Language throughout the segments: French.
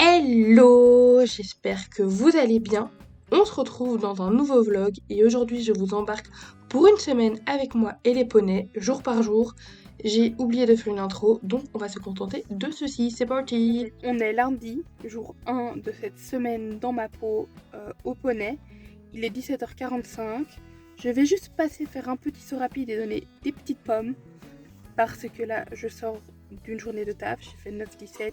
Hello, j'espère que vous allez bien. On se retrouve dans un nouveau vlog et aujourd'hui je vous embarque pour une semaine avec moi et les poneys, jour par jour. J'ai oublié de faire une intro, donc on va se contenter de ceci, c'est parti. On est lundi, jour 1 de cette semaine dans ma peau au poney. Il est 17h45. Je vais juste passer faire un petit saut rapide et donner des petites pommes. Parce que là, je sors d'une journée de taf. J'ai fait 9-17.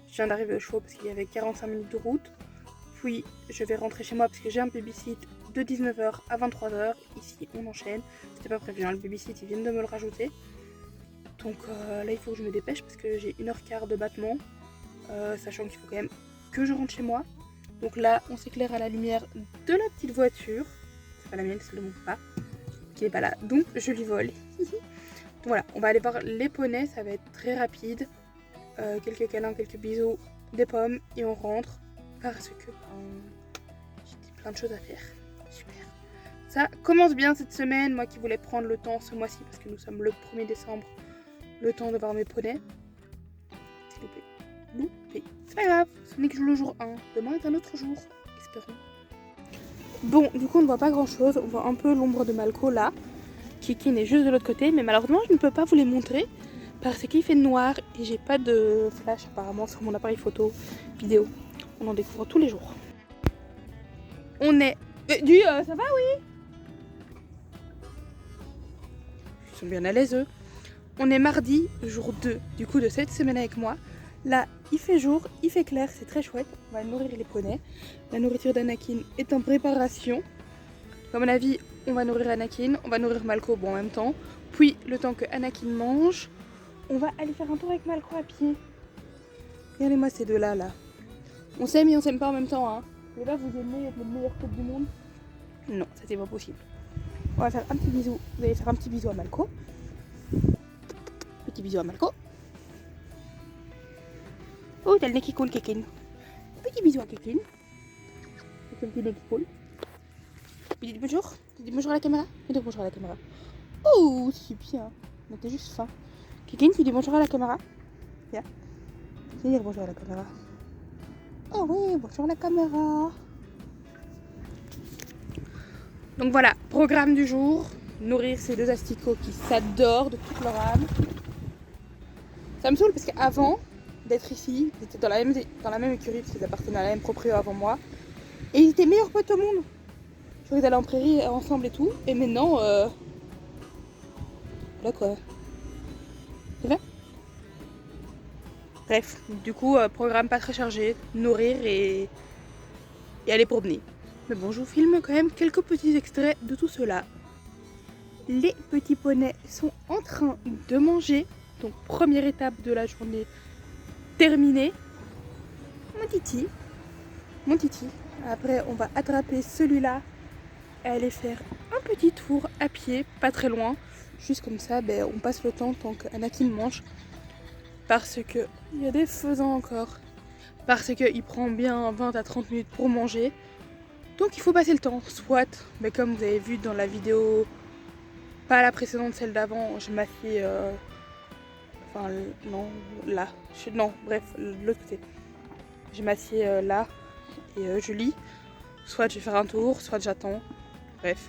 Je viens d'arriver au show parce qu'il y avait 45 minutes de route. Puis, je vais rentrer chez moi parce que j'ai un babysit de 19h à 23h. Ici, on enchaîne. C'était pas prévu, hein, le babysit, ils viennent de me le rajouter. Donc là, il faut que je me dépêche parce que j'ai 1h15 de battement. Sachant qu'il faut quand même que je rentre chez moi. Donc là, on s'éclaire à la lumière de la petite voiture. C'est pas la mienne, c'est celle de mon papa, qui n'est pas là. Donc je lui vole. Donc voilà, on va aller voir les poneys, ça va être très rapide. Quelques câlins, quelques bisous, des pommes et on rentre. Parce que j'ai plein de choses à faire. Super. Ça commence bien cette semaine, moi qui voulais prendre le temps ce mois-ci parce que nous sommes le 1er décembre. Le temps de voir mes poneys. C'est loupé. C'est pas grave, ce n'est que le jour 1. Demain est un autre jour, espérons. Bon, du coup, on ne voit pas grand chose. On voit un peu l'ombre de Malco là. Kikin est juste de l'autre côté, mais malheureusement, je ne peux pas vous les montrer parce qu'il fait noir et j'ai pas de flash apparemment sur mon appareil photo, vidéo. On en découvre tous les jours. On est. Ça va, oui? Ils sont bien à l'aise, eux. On est mardi, jour 2 du coup de cette semaine avec moi. Là, il fait jour, il fait clair, c'est très chouette. On va nourrir les poneys. La nourriture d'Anakin est en préparation. Comme on a vu, on va nourrir Anakin, on va nourrir Malco en même temps. Puis, le temps que Anakin mange, on va aller faire un tour avec Malco à pied. Regardez-moi ces deux-là, là. On s'aime et on s'aime pas en même temps, hein. Vous allez pas vous aimer être le meilleur pote du monde? Non, ça c'est pas possible. On va faire un petit bisou. Vous allez faire un petit bisou à Malco. Petit bisou à Malco. Oh, t'as le nez qui coule, Kékin. Petit bisou à Kékin. C'est un petit nez qui coule. Dis bonjour. Dis bonjour à la caméra. Dis bonjour à la caméra. Oh, c'est bien. Mais t'es juste faim. Kékin, tu dis bonjour à la caméra. Viens. Viens dire bonjour à la caméra. Oh oui, bonjour à la caméra. Donc voilà, programme du jour. Nourrir ces deux asticots qui s'adorent de toute leur âme. Ça me saoule parce qu'avant d'être ici, ils étaient dans la même écurie parce qu'ils appartenaient à la même proprio avant moi. Et ils étaient meilleurs potes au monde. Genre ils allaient en prairie ensemble et tout. Et maintenant, là quoi. C'est vrai. Bref, du coup, programme pas très chargé. Nourrir et aller promener. Mais bon, je vous filme quand même quelques petits extraits de tout cela. Les petits poneys sont en train de manger. Donc première étape de la journée terminée. Mon titi. Après on va attraper celui-là et aller faire un petit tour à pied, pas très loin. Juste comme ça, on passe le temps tant qu'Anakin mange. Parce que il y a des faisans encore. Parce qu'il prend bien 20 à 30 minutes pour manger. Donc il faut passer le temps. Soit, mais comme vous avez vu dans la vidéo, pas la précédente, celle d'avant, je m'assieds... Enfin, non, là. Non, bref, de l'autre côté. Je m'assieds là et je lis. Soit je vais faire un tour, soit j'attends. Bref.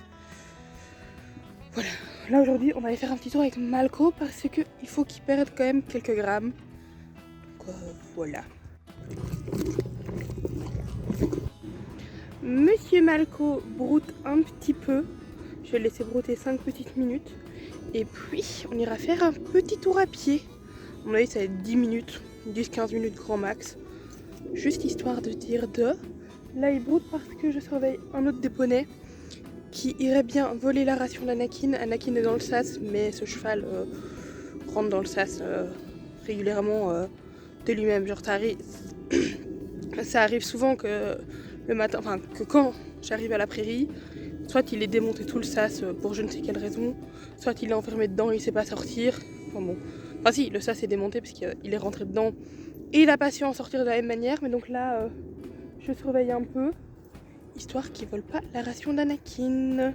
Voilà. Là aujourd'hui, on va aller faire un petit tour avec Malco parce qu'il faut qu'il perde quand même quelques grammes. Donc voilà. Monsieur Malco broute un petit peu. Je vais le laisser brouter 5 petites minutes. Et puis, on ira faire un petit tour à pied. À mon avis, ça va être 10 minutes, 10-15 minutes grand max. Juste histoire de dire de. Là, il broute parce que je surveille un autre des poneys qui irait bien voler la ration d'Anakin. Anakin est dans le sas, mais ce cheval rentre dans le sas régulièrement de lui-même. Genre, ça arrive souvent que le matin, enfin, que quand j'arrive à la prairie, soit il est démonté tout le sas pour je ne sais quelle raison, soit il est enfermé dedans, il ne sait pas sortir. Enfin bon. Enfin si, le sas est démonté parce qu'il est rentré dedans et il n'a pas su en sortir de la même manière. Mais donc là, je surveille un peu, histoire qu'il ne vole pas la ration d'Anakin.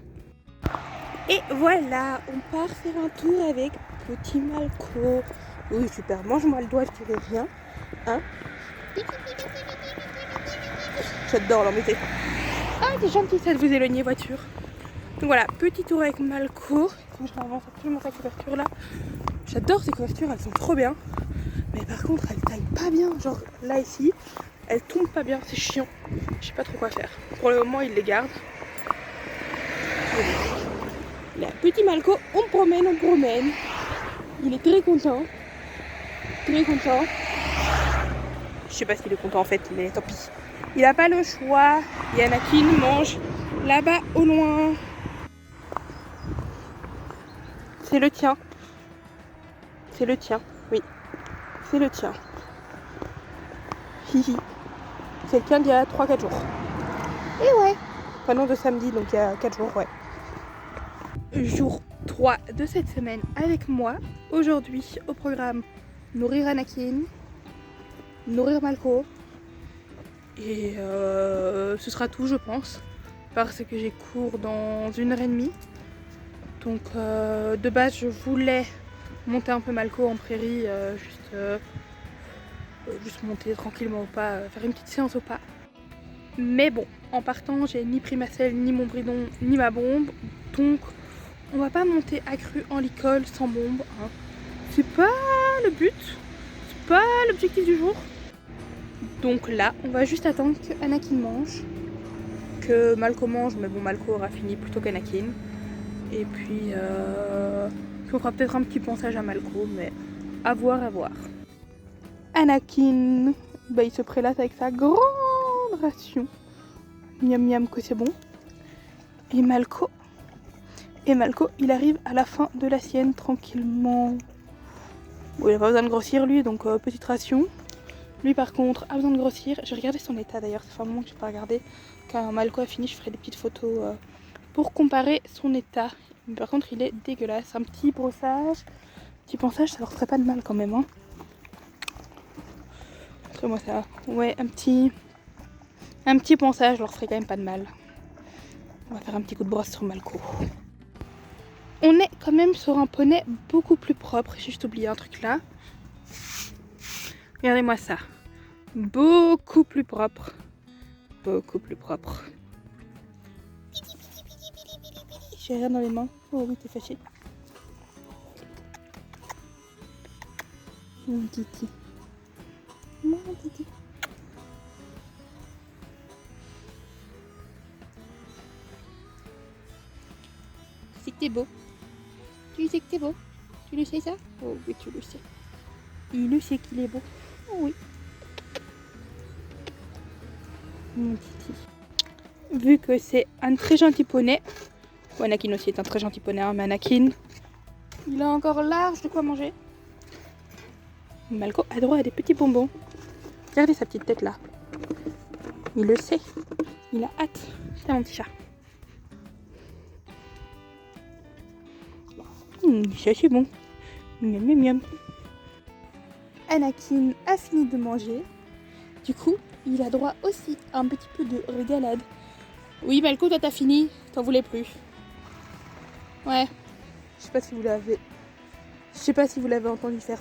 Et voilà, on part faire un tour avec petit Malco. Oui, super, mange-moi le doigt, je dirais rien. Hein? J'adore l'embêter. Ah, c'est gentil ça de vous éloigner, voiture. Donc voilà, petit tour avec Malco. Faut que je avance absolument sa couverture là. J'adore ces couvertures, elles sont trop bien. Mais par contre, elles taillent pas bien. Genre là, ici, elles tombent pas bien, c'est chiant. Je sais pas trop quoi faire. Pour le moment, il les garde. Là, petit Malco, on promène. Il est très content. Très content. Je sais pas s'il est content en fait, mais tant pis. Il a pas le choix. Et Anakin mange là-bas au loin. C'est le tien. C'est le tien, oui. C'est le tien. Hihi. C'est le tien d'il y a 3-4 jours. Et ouais. Enfin non, de samedi, donc il y a 4 jours, ouais. Jour 3 de cette semaine avec moi. Aujourd'hui, au programme, nourrir Anakin, nourrir Malco. Et ce sera tout, je pense. Parce que j'ai cours dans 1h30. Donc de base, je voulais monter un peu Malco en prairie, juste monter tranquillement au pas, faire une petite séance au pas. Mais bon, en partant, j'ai ni pris ma selle, ni mon bridon, ni ma bombe. Donc on va pas monter accru en licol sans bombe. Hein. C'est pas le but, c'est pas l'objectif du jour. Donc là, on va juste attendre que Anakin mange, que Malco mange, mais bon, Malco aura fini plutôt qu'Anakin. Et puis on fera peut-être un petit ponçage à Malco, mais à voir, à voir. Anakin, bah, il se prélasse avec sa grande ration. Miam miam que c'est bon. Et Malco, il arrive à la fin de la sienne tranquillement. Bon, il n'a pas besoin de grossir lui, donc petite ration. Lui par contre a besoin de grossir. J'ai regardé son état d'ailleurs, ça fait un moment que je n'ai pas regardé. Quand Malco a fini, je ferai des petites photos pour comparer son état. Mais par contre il est dégueulasse. Un petit brossage, petit ponçage, ça leur ferait pas de mal quand même. Hein. Moi ça, ouais, un petit ponçage leur ferait quand même pas de mal. On va faire un petit coup de brosse sur Malco. On est quand même sur un poney beaucoup plus propre. J'ai juste oublié un truc là. Regardez-moi ça. Beaucoup plus propre. Beaucoup plus propre. J'ai rien dans les mains. Oh oui, t'es fâché. Mon titi. Mon titi. C'est que t'es beau. Tu sais que t'es beau. Tu le sais ça? Oh oui, tu le sais. Il le sait qu'il est beau. Oh oui. Mon titi. Vu que c'est un très gentil poney, bon, Anakin aussi est un très gentil poney, hein, mais Anakin, il a encore large de quoi manger. Malco a droit à des petits bonbons. Regardez sa petite tête là. Il le sait. Il a hâte. C'est mon petit chat. Ça c'est bon. Miam miam miam. Anakin a fini de manger. Du coup, il a droit aussi à un petit peu de régalade. Oui, Malco, toi t'as fini. T'en voulais plus. Ouais. Je sais pas si vous l'avez entendu faire.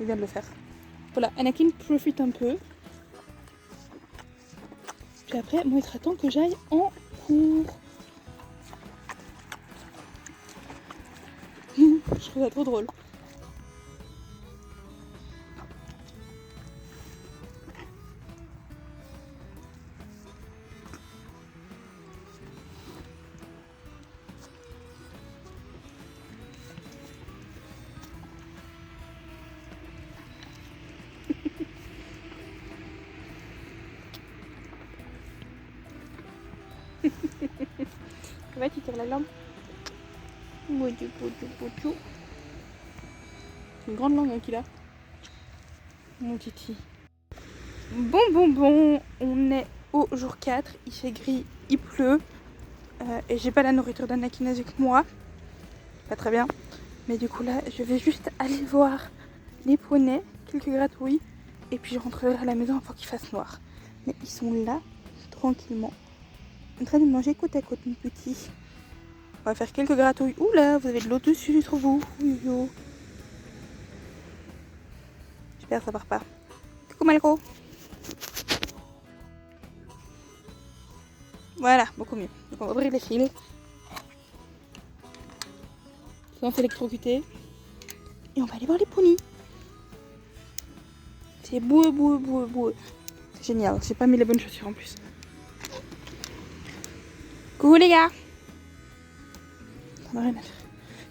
Il vient de le faire. Voilà, Anakin profite un peu. Puis après, moi, il sera temps que j'aille en cours. Je trouve ça trop drôle. Va, tu tires la langue. C'est une grande langue hein, qu'il a. Mon titi. Bon, on est au jour 4. Il fait gris, il pleut. Et j'ai pas la nourriture d'Anakin avec moi. Pas très bien. Mais du coup là, je vais juste aller voir les poneys, quelques gratouilles. Et puis je rentrerai à la maison avant qu'il fasse noir. Mais ils sont là, tranquillement, en train de manger côte à côte, mon petit. On va faire quelques gratouilles. Oula, vous avez de l'eau dessus, sur vous. J'espère que ça part pas. Coucou Malco. Voilà, beaucoup mieux. Donc on va ouvrir les fils. On s'électrocuter. Et on va aller voir les ponis. C'est beau, beau, beau, beau. C'est génial. J'ai pas mis les bonnes chaussures en plus. Coucou les gars. Rien à faire.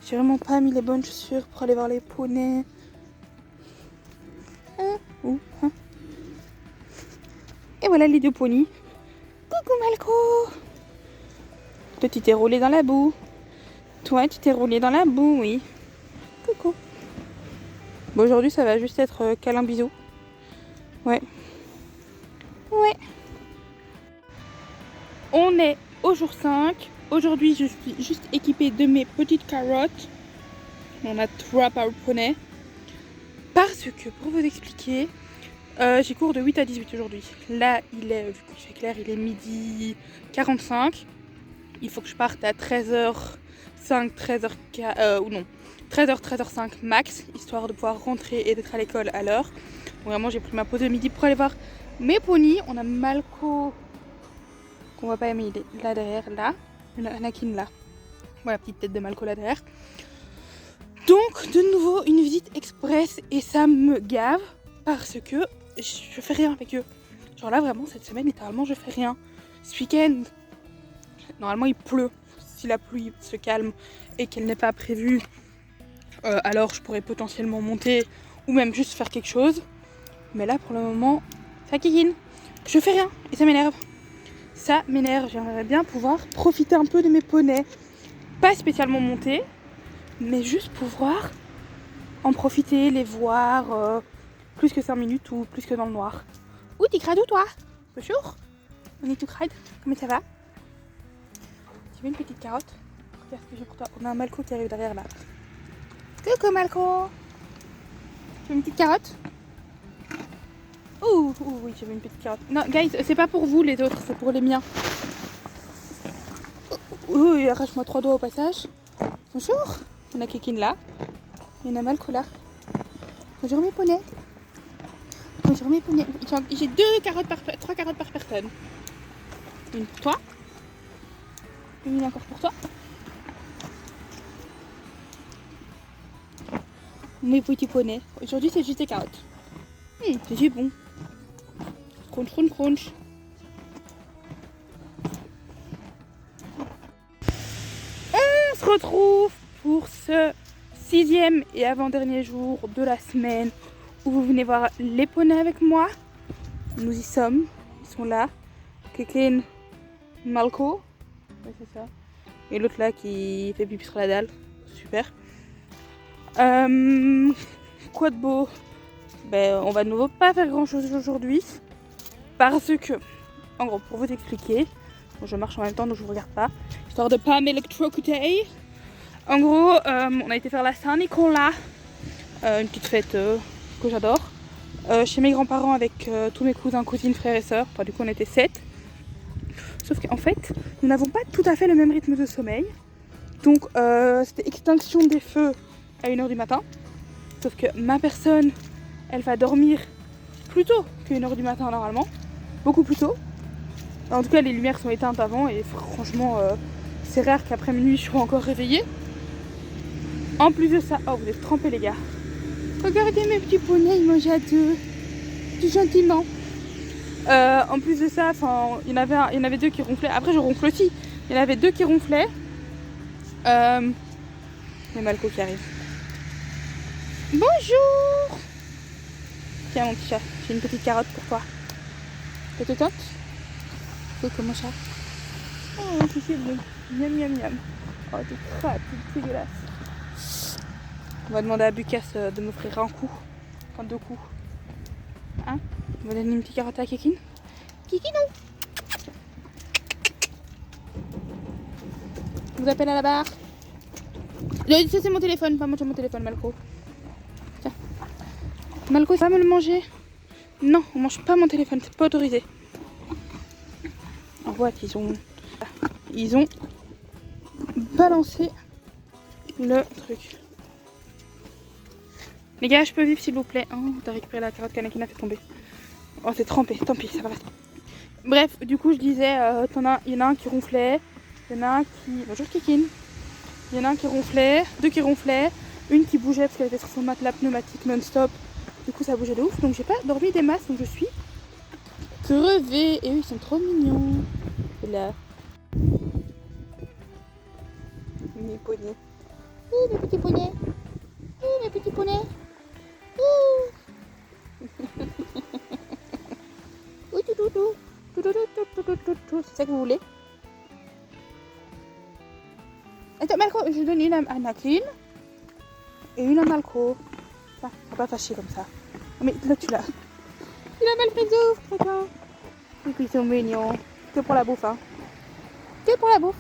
J'ai vraiment pas mis les bonnes chaussures pour aller voir les poneys. Hein. Et voilà les deux ponis. Coucou Malco. Toi tu t'es roulé dans la boue. Toi tu t'es roulé dans la boue, oui. Coucou. Bon, aujourd'hui ça va juste être câlin bisou. Ouais. Ouais. On est au jour 5. Aujourd'hui je suis juste équipée de mes petites carottes. On a 3 par poney. Parce que pour vous expliquer, j'ai cours de 8 à 18 aujourd'hui. Là il est, vu qu'il fait clair, il est midi 45. Il faut que je parte à 13h05, 13h05 max, histoire de pouvoir rentrer et d'être à l'école à l'heure. Vraiment j'ai pris ma pause de midi pour aller voir mes ponis. On a Malco, qu'on voit pas aimer, il est là derrière, là. On a Anakin là. Voilà, petite tête de Malco là derrière. Donc de nouveau une visite express et ça me gave parce que je fais rien avec eux. Genre là vraiment cette semaine littéralement je fais rien. Ce week-end, normalement il pleut. Si la pluie se calme et qu'elle n'est pas prévue, alors je pourrais potentiellement monter ou même juste faire quelque chose. Mais là pour le moment, ça kikine. Je fais rien et ça m'énerve. Ça m'énerve. J'aimerais bien pouvoir profiter un peu de mes poneys. Pas spécialement monter, mais juste pouvoir en profiter, les voir plus que 5 minutes ou plus que dans le noir. Ouh, t'es crade ou toi? Bonjour. On est tout crade. Comment ça va? Tu veux une petite carotte? Regarde ce que j'ai pour toi. On a un Malco qui arrive derrière là. Coucou Malco. Tu veux une petite carotte? Ouh, oui, j'avais une petite carotte. Non, guys, c'est pas pour vous les autres, c'est pour les miens. Ouh, arrache-moi 3 doigts au passage. Bonjour. On a Kékine là. Il y en a Malco là. Bonjour mes poneys. Bonjour mes poneys. J'ai 3 carottes par personne. Une pour toi. Une encore pour toi. Mes petits poneys. Aujourd'hui c'est juste des carottes. C'est bon. Crunch, crunch, crunch. On se retrouve pour ce 6e et avant-dernier jour de la semaine où vous venez voir les poneys avec moi. Nous y sommes. Ils sont là. Kékine, Malco. Ouais, c'est ça. Et l'autre là qui fait pipi sur la dalle. Super. Quoi de beau? On va de nouveau pas faire grand chose aujourd'hui. Parce que, en gros, pour vous expliquer, bon, je marche en même temps donc je vous regarde pas. Histoire de pas m'électrocuter. En gros, on a été faire la Saint-Nicolas. Une petite fête que j'adore. Chez mes grands-parents avec tous mes cousins, cousines, frères et sœurs. Enfin, du coup, on était 7. Sauf qu'en fait, nous n'avons pas tout à fait le même rythme de sommeil. Donc, c'était extinction des feux à 1h du matin. Sauf que ma personne, elle va dormir plus tôt que 1h du matin normalement. Beaucoup plus tôt. En tout cas, les lumières sont éteintes avant et franchement, c'est rare qu'après minuit, je sois encore réveillée. En plus de ça, oh, vous êtes trempés les gars. Regardez mes petits poneys, ils mangent à deux. Tout gentiment. En plus de ça, il y en avait 2 qui ronflaient. Après, je ronfle aussi. Il y en avait 2 qui ronflaient. Il y a Malco qui arrive. Bonjour. Tiens mon petit chat, j'ai une petite carotte pour toi. Ça te tente? Coucou mon chat. Oh, c'est bon. Miam miam miam. Oh, t'es crade, t'es dégueulasse. On va demander à Bucas de m'offrir un coup. Enfin 2 coups. Hein? On va donner une petite carotte à Kékine. Kékine, non. Je vous appelle à la barre. Ça c'est mon téléphone, pas manger mon téléphone Malco. Tiens. Malco, ça va me le manger? Non, on mange pas mon téléphone, c'est pas autorisé. En fait, ils ont balancé le truc. Les gars, je peux vivre s'il vous plaît. Oh, t'as récupéré la carotte qu'Anakin a fait tomber. Oh, c'est trempé, tant pis, ça va rester. Bref, du coup, je disais, il y en a un qui ronflait, il y en a un qui... Bonjour Kikine. Il y en a un qui ronflait, deux qui ronflaient, une qui bougeait parce qu'elle était sur son matelas pneumatique non-stop. Du coup, ça bougeait de ouf. Donc, j'ai pas dormi des masses, donc je suis crevée. Et eux, ils sont trop mignons. Et là. Mes poneys. Ouh, mes petits poneys. Ouh, mes petits poneys. Ouh. Ouh, tout, tout, tout. Tout, tout, tout, tout, tout, tout, tout. C'est ça que vous voulez? Attends, Malco, je donne une à Anakin et une à Malco. Ça va pas fâcher comme ça. Oh, mais là, tu l'as. Il a mal fait de ouf, crétin. Et puis, ils sont mignons. Que pour la bouffe, hein. Que pour la bouffe.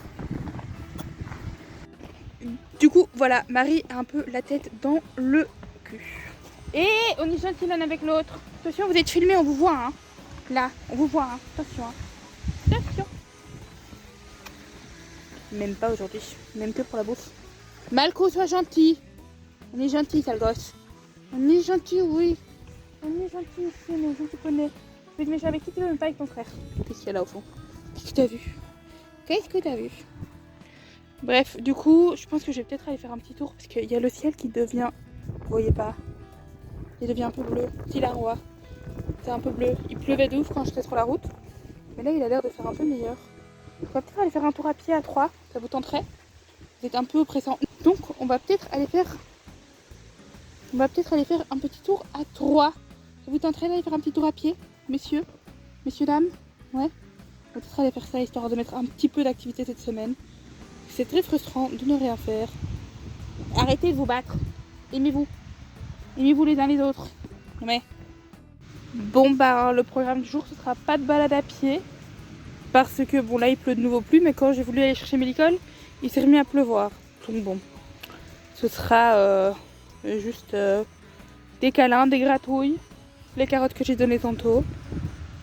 Du coup, voilà, Marie a un peu la tête dans le cul. Et on est gentil l'un avec l'autre. Attention, vous êtes filmés, on vous voit, hein. Là, on vous voit, hein. Attention, hein. Attention. Même pas aujourd'hui, même que pour la bouffe. Malco, sois gentil. On est gentil, sale gosse. On est gentil, oui. On est gentil ici, on est gentil poney. Tu veux te méchant avec qui tu veux, même pas avec ton frère. Qu'est-ce qu'il y a là au fond? Qu'est-ce que t'as vu? Qu'est-ce que t'as vu? Bref, du coup, je pense que je vais peut-être aller faire un petit tour parce qu'il y a le ciel qui devient, vous voyez pas, il devient un peu bleu. Si la roi, c'est un peu bleu. Il pleuvait de ouf quand j'étais sur la route, mais là il a l'air de faire un peu meilleur. On va peut-être aller faire un tour à pied à 3, ça vous tenterait? Vous êtes un peu oppressant. Donc on va peut-être aller faire un petit tour à 3. Ça vous tenterait d'aller faire un petit tour à pied, messieurs, dames? Ouais. On va peut-être aller faire ça histoire de mettre un petit peu d'activité cette semaine. C'est très frustrant de ne rien faire. Arrêtez de vous battre. Aimez-vous. Aimez-vous les uns les autres. Ouais. Bon bah le programme du jour ce sera pas de balade à pied. Parce que bon là il pleut de nouveau plus. Mais quand j'ai voulu aller chercher mes licoles, il s'est remis à pleuvoir. Donc bon. Ce sera juste des câlins, des gratouilles. Les carottes que j'ai données tantôt.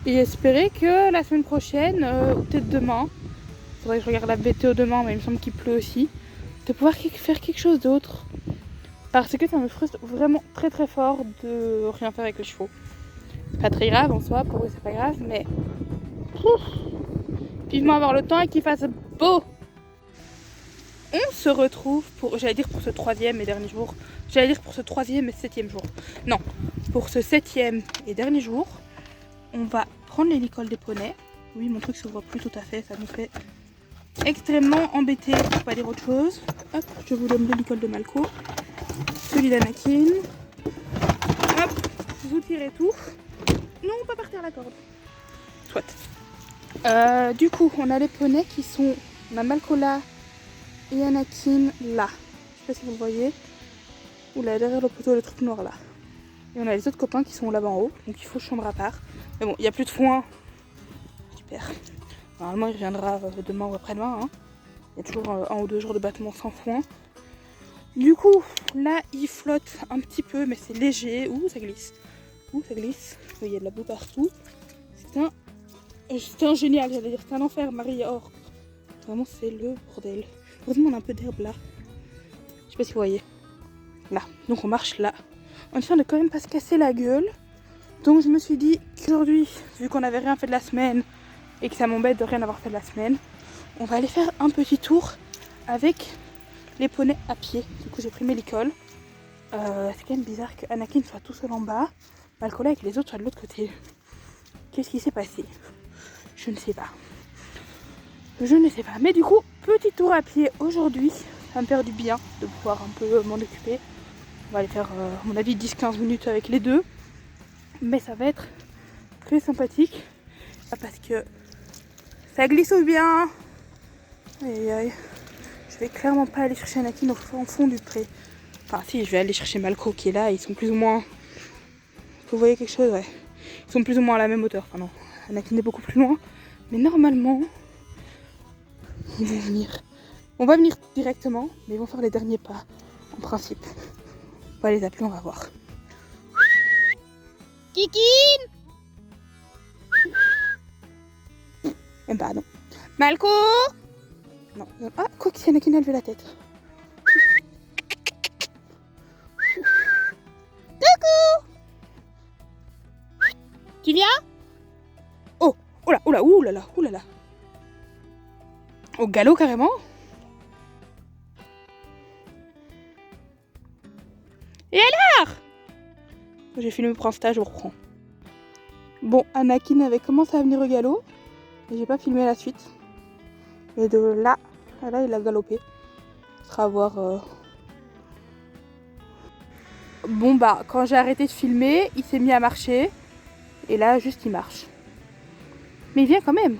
Et espérer que la semaine prochaine, ou peut-être demain, faudrait que je regarde la météo demain, mais il me semble qu'il pleut aussi, de pouvoir faire quelque chose d'autre. Parce que ça me frustre vraiment très très fort de rien faire avec les chevaux. C'est pas très grave en soi, pour eux c'est pas grave, mais vivement avoir le temps et qu'il fasse beau. On se retrouve pour, j'allais dire pour ce 3e et dernier jour, j'allais dire pour ce 3e et 7e jour. Non, pour ce 7e et dernier jour, on va prendre les licoles des poneys. Oui, mon truc se voit plus tout à fait, ça nous fait extrêmement embêté, pour pas dire autre chose. Hop, je vous donne le licol de Malco, celui d'Anakin. Hop, vous tirez tout. Non, pas par terre la corde. Soit. Du coup, on a les poneys qui sont, on a Malco là et Anakin là. Je sais pas si vous le voyez. Ou là, derrière le poteau, le truc noir là. Et on a les autres copains qui sont là-bas en haut, donc il faut chambre à part. Mais bon, il n'y a plus de foin. Super. Normalement, il reviendra demain ou après-demain. Hein. Il y a toujours 1 ou 2 jours de battement sans foin. Du coup, là, il flotte un petit peu, mais c'est léger. Ouh, ça glisse. Ouh, ça glisse. Il y a de la boue partout. C'est un génial, j'allais dire. C'est un enfer, Marie. Or, vraiment, c'est le bordel. Heureusement, on a un peu d'herbe là. Je sais pas si vous voyez. Là. Donc, on marche là. On essaie de quand même pas se casser la gueule. Donc, je me suis dit qu'aujourd'hui, vu qu'on n'avait rien fait de la semaine et que ça m'embête de rien avoir fait de la semaine, on va aller faire un petit tour avec les poneys à pied. Du coup, j'ai pris mes licoles. C'est quand même bizarre que Anakin soit tout seul en bas, Malco là et que les autres soient de l'autre côté. Qu'est-ce qui s'est passé? Je ne sais pas. Je ne sais pas. Mais du coup, petit tour à pied aujourd'hui. Ça va me faire du bien de pouvoir un peu m'en occuper. On va aller faire, à mon avis, 10-15 minutes avec les deux. Mais ça va être très sympathique. Parce que ça glisse bien. Aïe aïe. Je vais clairement pas aller chercher Anakin au fond du pré. Enfin si, je vais aller chercher Malco qui est là. Ils sont plus ou moins... Vous voyez quelque chose? Ouais. Ils sont plus ou moins à la même hauteur. Enfin non, Anakin est beaucoup plus loin. Mais normalement, ils vont venir. On va venir directement, mais ils vont faire les derniers pas. En principe. On va les appeler, on va voir. Kikine! Eh bah non. Malco! Non. Ah, quoi que si Anakin a levé la tête. Coucou! Tu viens? Oh Oh là, oh là, ouh là là, ouh là là. Au galop carrément. Et alors? J'ai filmé pour Insta, je reprends. Bon, Anakin avait commencé à venir au galop. Et j'ai pas filmé la suite. Et de là à là, il a galopé. Ce sera à voir. Bon bah, quand j'ai arrêté de filmer, il s'est mis à marcher. Et là, juste il marche. Mais il vient quand même.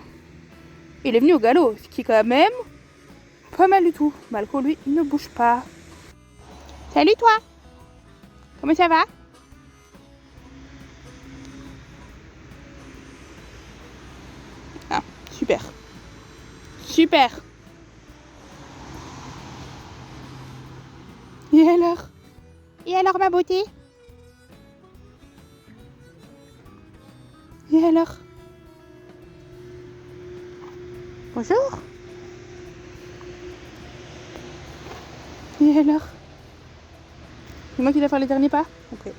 Il est venu au galop, ce qui est quand même pas mal du tout. Malco, lui, il ne bouge pas. Salut toi! Comment ça va? Ah, super. Super! Et alors? Et alors ma beauté? Et alors? Bonjour. Et alors? C'est moi qui dois faire les derniers pas? Ok.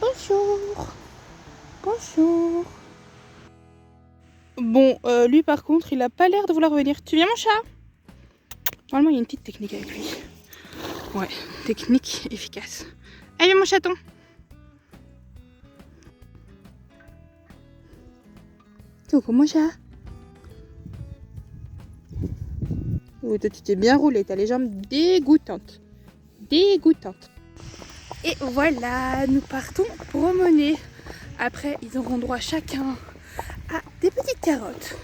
Bonjour. Bonjour. Bon, lui par contre, il a pas l'air de vouloir revenir. Tu viens mon chat? Normalement, il y a une petite technique avec lui. Ouais, technique efficace. Allez, mon chaton. Coucou mon chat. Oui, toi tu t'es bien roulé, t'as les jambes dégoûtantes. Dégoûtantes. Et voilà, nous partons promener. Après, ils auront droit chacun à des petites carottes.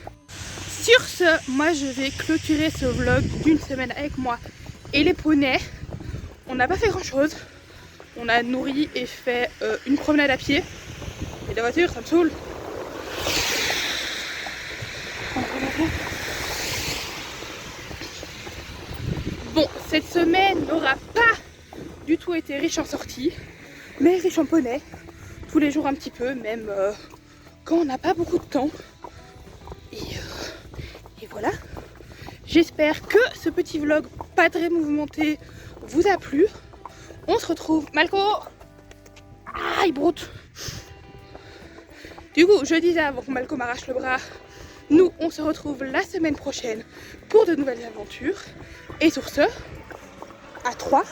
Sur ce, moi je vais clôturer ce vlog d'une semaine avec moi et les poneys. On n'a pas fait grand chose. On a nourri et fait une promenade à pied. Et la voiture, ça me saoule. Bon, cette semaine n'aura pas du tout été riche en sorties, mais riche en poney. Tous les jours un petit peu, même quand on n'a pas beaucoup de temps. Et voilà. J'espère que ce petit vlog pas très mouvementé vous a plu. On se retrouve. Malco! Ah, il broute! Du coup, je disais avant que Malco m'arrache le bras, nous on se retrouve la semaine prochaine pour de nouvelles aventures. Et sur ce, à 3,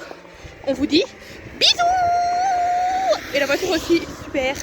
on vous dit bisous! Et la voiture aussi, super!